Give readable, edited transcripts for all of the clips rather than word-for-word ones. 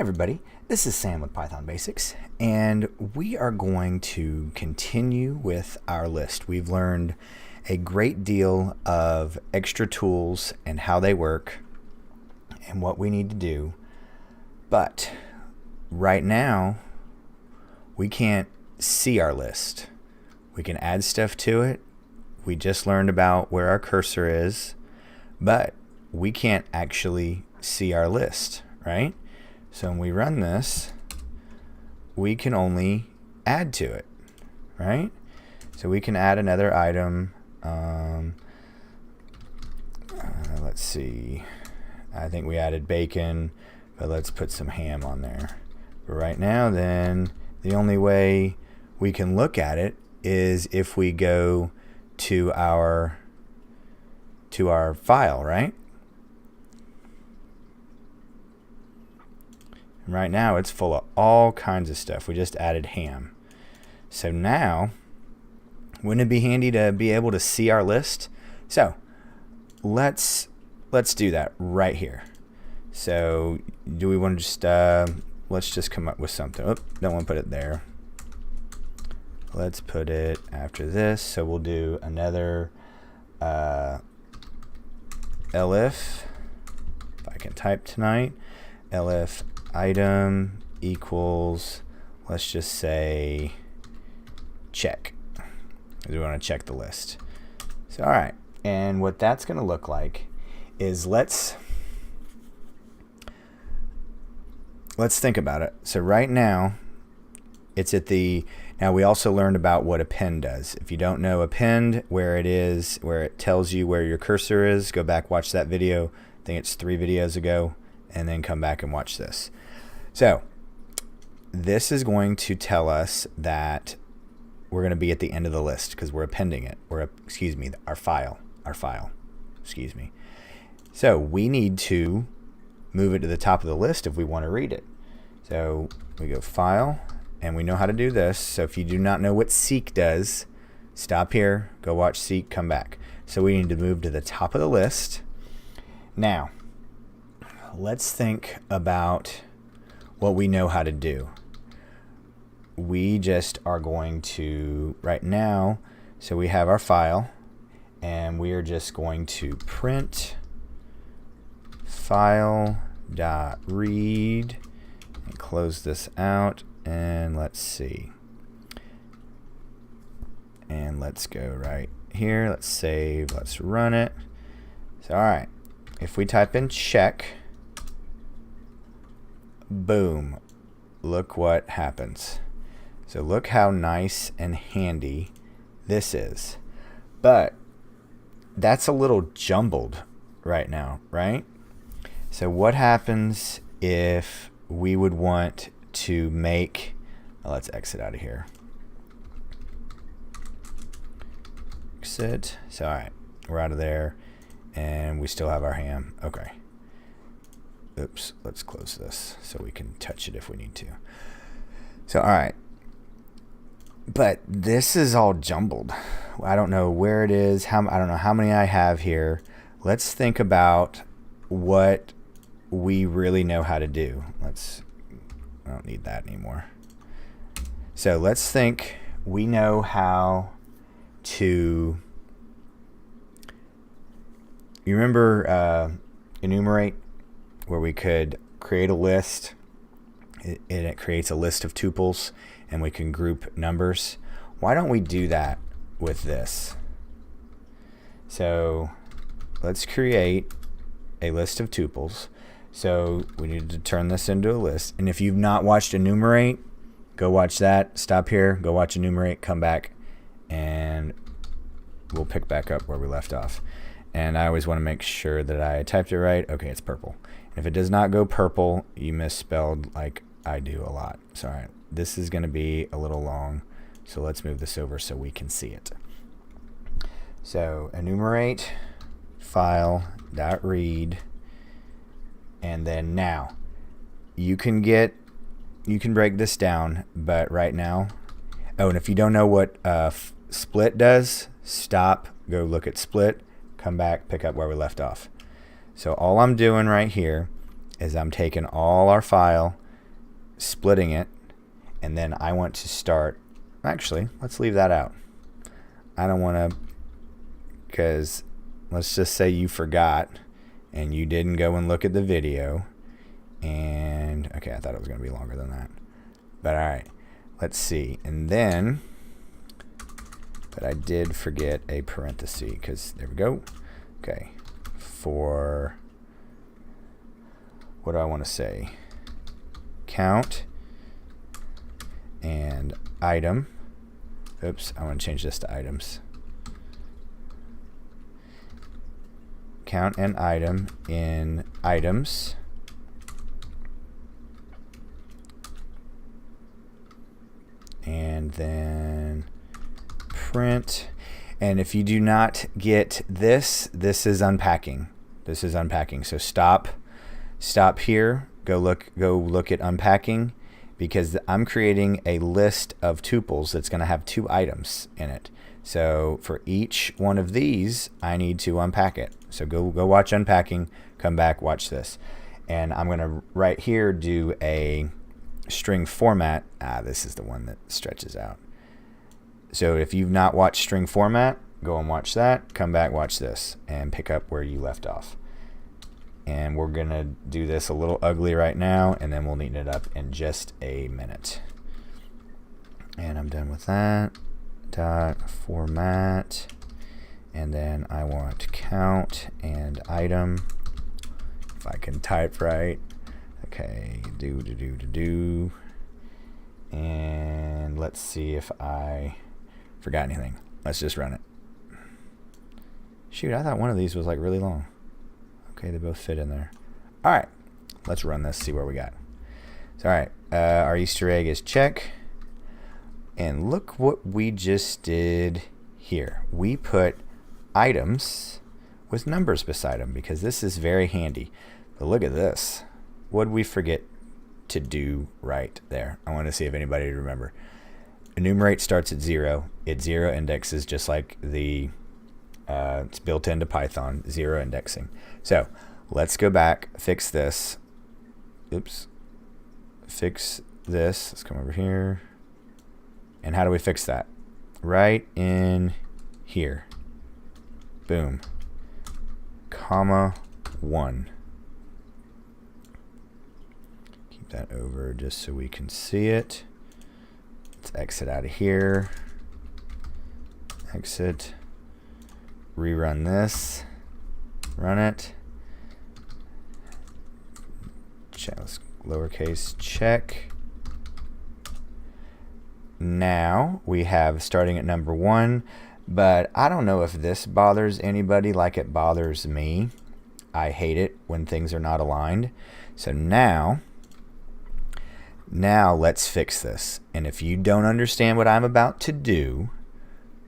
everybody, this is Sam with Python Basics, and we are going to continue with our list. We've learned a great deal of extra tools and how they work and what we need to do, but right now we can't see our list. We can add stuff to it. We just learned about where our cursor is, but we can't actually see our list, right? So when we run this, we can only add to it, right? So we can add another item. Let's see. I think we added bacon, but let's put some ham on there. But right now, then, the only way we can look at it is if we go to our file, right? Right now it's full of all kinds of stuff. We just added ham. So now, wouldn't it be handy to be able to see our list? So let's do that right here. So do we want to just let's just come up with something. Oh, don't want to put it there. Let's put it after this. So we'll do another elif, if I can type tonight, elif item equals, let's just say, check. We want to check the list. So all right, and what that's going to look like is let's think about it. So right now it's at the, now we also learned about what append does. If you don't know append, where it is, where it tells you where your cursor is, go back, watch that video. I think it's 3 videos ago, and then come back and watch this. So this is going to tell us that we're going to be at the end of the list because we're appending it, or excuse me, our file, excuse me. So we need to move it to the top of the list if we want to read it. So we go File, and we know how to do this. So if you do not know what seek does, stop here, go watch seek, come back. So we need to move to the top of the list. Now, let's think about what we know how to do. We just are going to, right now, so we have our file, and we are just going to print file.read and close this out, and let's see. And let's go right here, let's save, let's run it. So all right, if we type in check, boom, look what happens. So look how nice and handy this is. But that's a little jumbled right now, right? So what happens if we would want to make, let's exit out of here. Exit. So all right, we're out of there, and we still have our ham. Okay. Oops, let's close this so we can touch it if we need to. So all right, but this is all jumbled. I don't know where it is. I don't know how many I have here. Let's think about what we really know how to do. I don't need that anymore. So let's think we know how to, you remember enumerate, where we could create a list, and it creates a list of tuples, and we can group numbers. Why don't we do that with this? So let's create a list of tuples. So we need to turn this into a list. And if you've not watched enumerate, go watch that. Stop here, go watch enumerate, come back, and we'll pick back up where we left off. And I always want to make sure that I typed it right. Okay, it's purple. If it does not go purple, you misspelled like I do a lot. So all right, this is going to be a little long, so let's move this over so we can see it. So enumerate file.read, and then now you can break this down, but right now, oh, and if you don't know what split does, stop, go look at split, come back, pick up where we left off. So all I'm doing right here is I'm taking all our file, splitting it, and then I want to start, actually, let's leave that out. I don't want to, because let's just say you forgot and you didn't go and look at the video, and okay, I thought it was going to be longer than that, but all right, let's see. And then, but I did forget a parenthesis, because there we go. Okay, for what do I want to say? Count and item. Oops, I want to change this to items. Count and item in items. And then print. And if you do not get this, this is unpacking. This is unpacking. So stop here. Go look at unpacking, because I'm creating a list of tuples that's going to have 2 items in it. So for each one of these, I need to unpack it. So go watch unpacking, come back, watch this. And I'm going to right here do a string format. This is the one that stretches out. So if you've not watched string format, go and watch that, come back, watch this, and pick up where you left off. And we're going to do this a little ugly right now, and then we'll neaten it up in just a minute. And I'm done with that. Dot format. And then I want count and item. If I can type right. Okay, do. And let's see if I forgot anything. Let's just run it. Shoot, I thought one of these was like really long. Okay, they both fit in there. All right, let's run this, see where we got. So, all right, our Easter egg is check. And look what we just did here. We put items with numbers beside them, because this is very handy. But look at this. What did we forget to do right there? I want to see if anybody remember. Enumerate starts at 0. It's 0 indexes, just like the it's built into Python, 0 indexing. So let's go back, fix this. Oops. Fix this. Let's come over here. And how do we fix that? Right in here. Boom. Comma 1. Keep that over just so we can see it. Let's exit out of here. Exit. Rerun this. Run it. Check, let's lowercase check. Now we have starting at number 1, but I don't know if this bothers anybody like it bothers me. I hate it when things are not aligned. So now let's fix this. And if you don't understand what I'm about to do,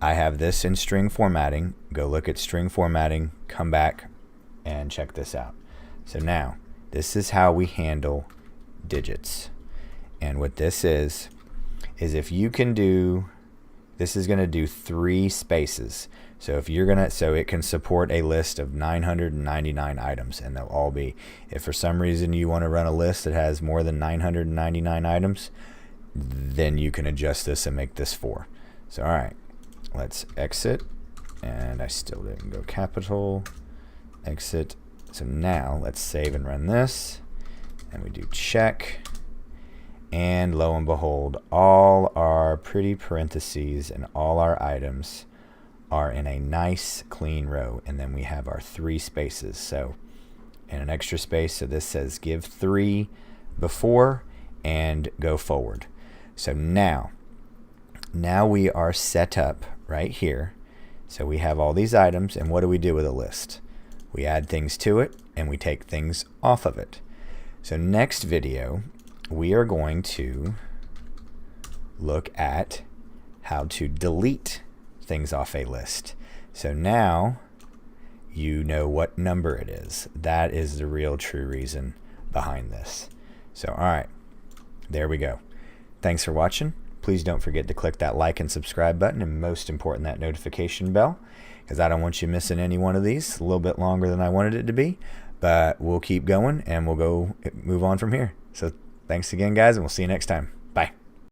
I have this in string formatting. Go look at string formatting, come back and check this out. So now this is how we handle digits. And what this is if you can do, this is going to do 3 spaces. So if you're going to, so it can support a list of 999 items, and they'll all be, if for some reason you want to run a list that has more than 999 items, then you can adjust this and make this 4. So all right, let's exit, and I still didn't go capital, exit. So now let's save and run this, and we do check. And lo and behold, all our pretty parentheses and all our items are in a nice clean row. And then we have our 3 spaces. So, and an extra space. So this says give 3 before and go forward. So now we are set up right here. So we have all these items. And what do we do with a list? We add things to it and we take things off of it. So next video, we are going to look at how to delete things off a list. So now you know what number it is. That is the real true reason behind this. So all right, there we go. Thanks for watching. Please don't forget to click that like and subscribe button, and most important, that notification bell, because I don't want you missing any one of these. It's a little bit longer than I wanted it to be, but we'll keep going and we'll go move on from here. So Thanks again, guys, and we'll see you next time. Bye.